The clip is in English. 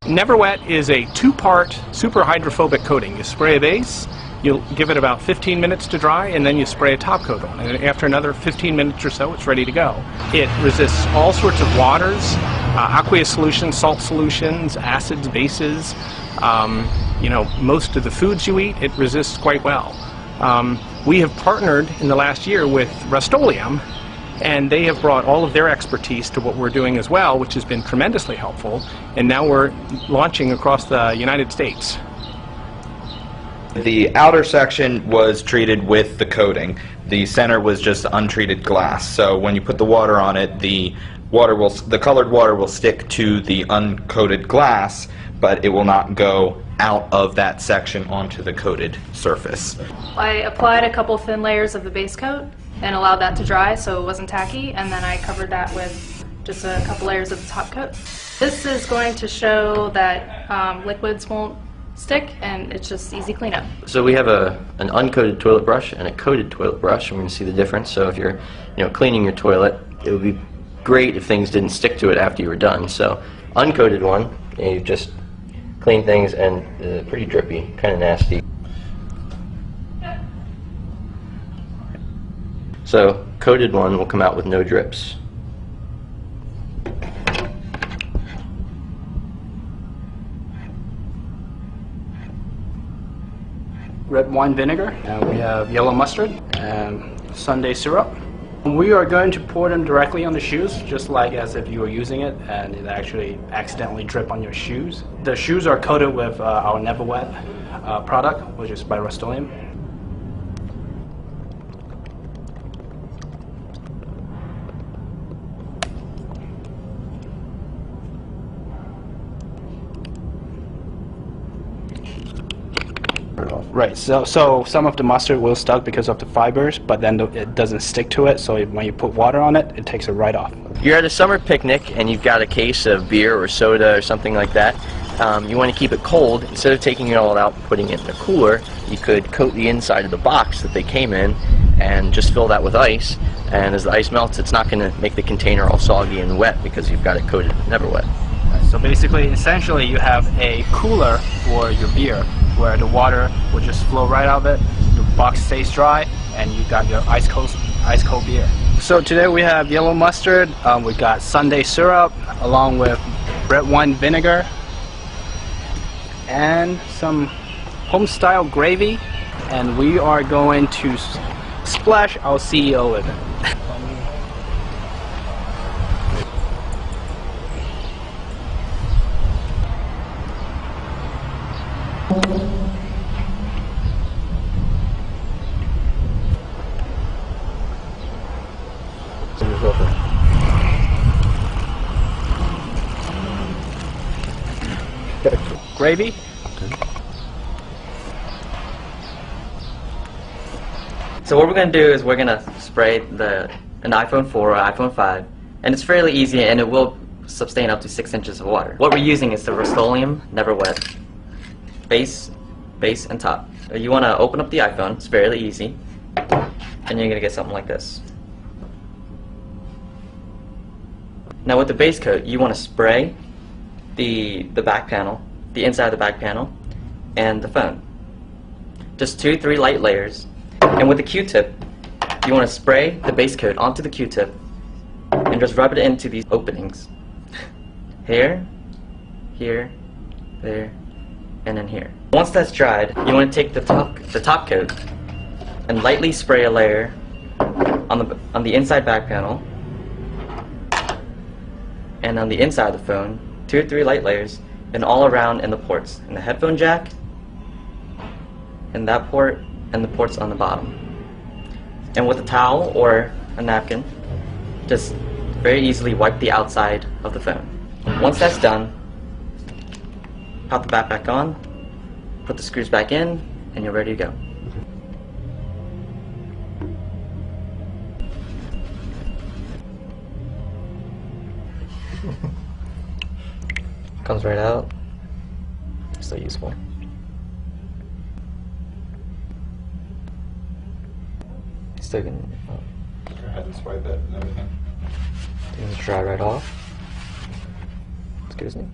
Never Wet is a two-part super hydrophobic coating. You spray a base, you'll give it about 15 minutes to dry, and then you spray a top coat on it. And after another 15 minutes or so, it's ready to go. It resists all sorts of waters, aqueous solutions, salt solutions, acids, bases. You know, most of the foods you eat, it resists quite well. We have partnered in the last year with Rust-Oleum, and they have brought all of their expertise to what we're doing as well, which has been tremendously helpful. And now we're launching across the United States. The outer section was treated with the coating. The center was just untreated glass. So when you put the water on it, the colored water will stick to the uncoated glass, but it will not go out of that section onto the coated surface. I applied a couple thin layers of the base coat and allowed that to dry so it wasn't tacky, and then I covered that with just a couple layers of the top coat. This is going to show that liquids won't stick, and it's just easy cleanup. So we have an uncoated toilet brush and a coated toilet brush, and we're going to see the difference. So if you're cleaning your toilet, it would be great if things didn't stick to it after you were done. So uncoated one, you just clean things, and pretty drippy, kind of nasty. So coated one will come out with no drips. Red wine vinegar, and we have yellow mustard and Sunday syrup. We are going to pour them directly on the shoes, just like as if you were using it and it actually accidentally drip on your shoes. The shoes are coated with our Never Wet product, which is by Rust-Oleum. Right, so some of the mustard will stuck because of the fibers, but then it doesn't stick to it, so when you put water on it, it takes it right off. You're at a summer picnic and you've got a case of beer or soda or something like that. You want to keep it cold. Instead of taking it all out and putting it in a cooler, you could coat the inside of the box that they came in and just fill that with ice. And as the ice melts, it's not going to make the container all soggy and wet because you've got it coated with Never Wet. So basically, essentially, you have a cooler for your beer, where the water will just flow right out of it, the box stays dry, and you got your ice cold beer. So today we have yellow mustard, we got Sunday syrup, along with red wine vinegar, and some home-style gravy, and we are going to splash our CEO with it. Gravy. So what we're going to do is we're going to spray an iPhone 4 or iPhone 5, and it's fairly easy, and it will sustain up to 6 inches of water. What we're using is the Rust-Oleum Never Wet base, and top. You want to open up the iPhone, it's fairly easy, and you're going to get something like this. Now with the base coat, you want to spray the back panel, the inside of the back panel, and the phone. Just 2-3 light layers. And with the Q-tip, you want to spray the base coat onto the Q-tip and just rub it into these openings. Here, here, there, and then here. Once that's dried, you want to take the top coat and lightly spray a layer on the inside back panel, and on the inside of the phone, 2 or 3 light layers, and all around in the ports, in the headphone jack, in that port, and the ports on the bottom. And with a towel or a napkin, just very easily wipe the outside of the phone. Once that's done, pop the back on, put the screws back in, and you're ready to go. Comes right out. So useful. Still can. Go ahead and swipe it and everything. Dry right off. Excuse me.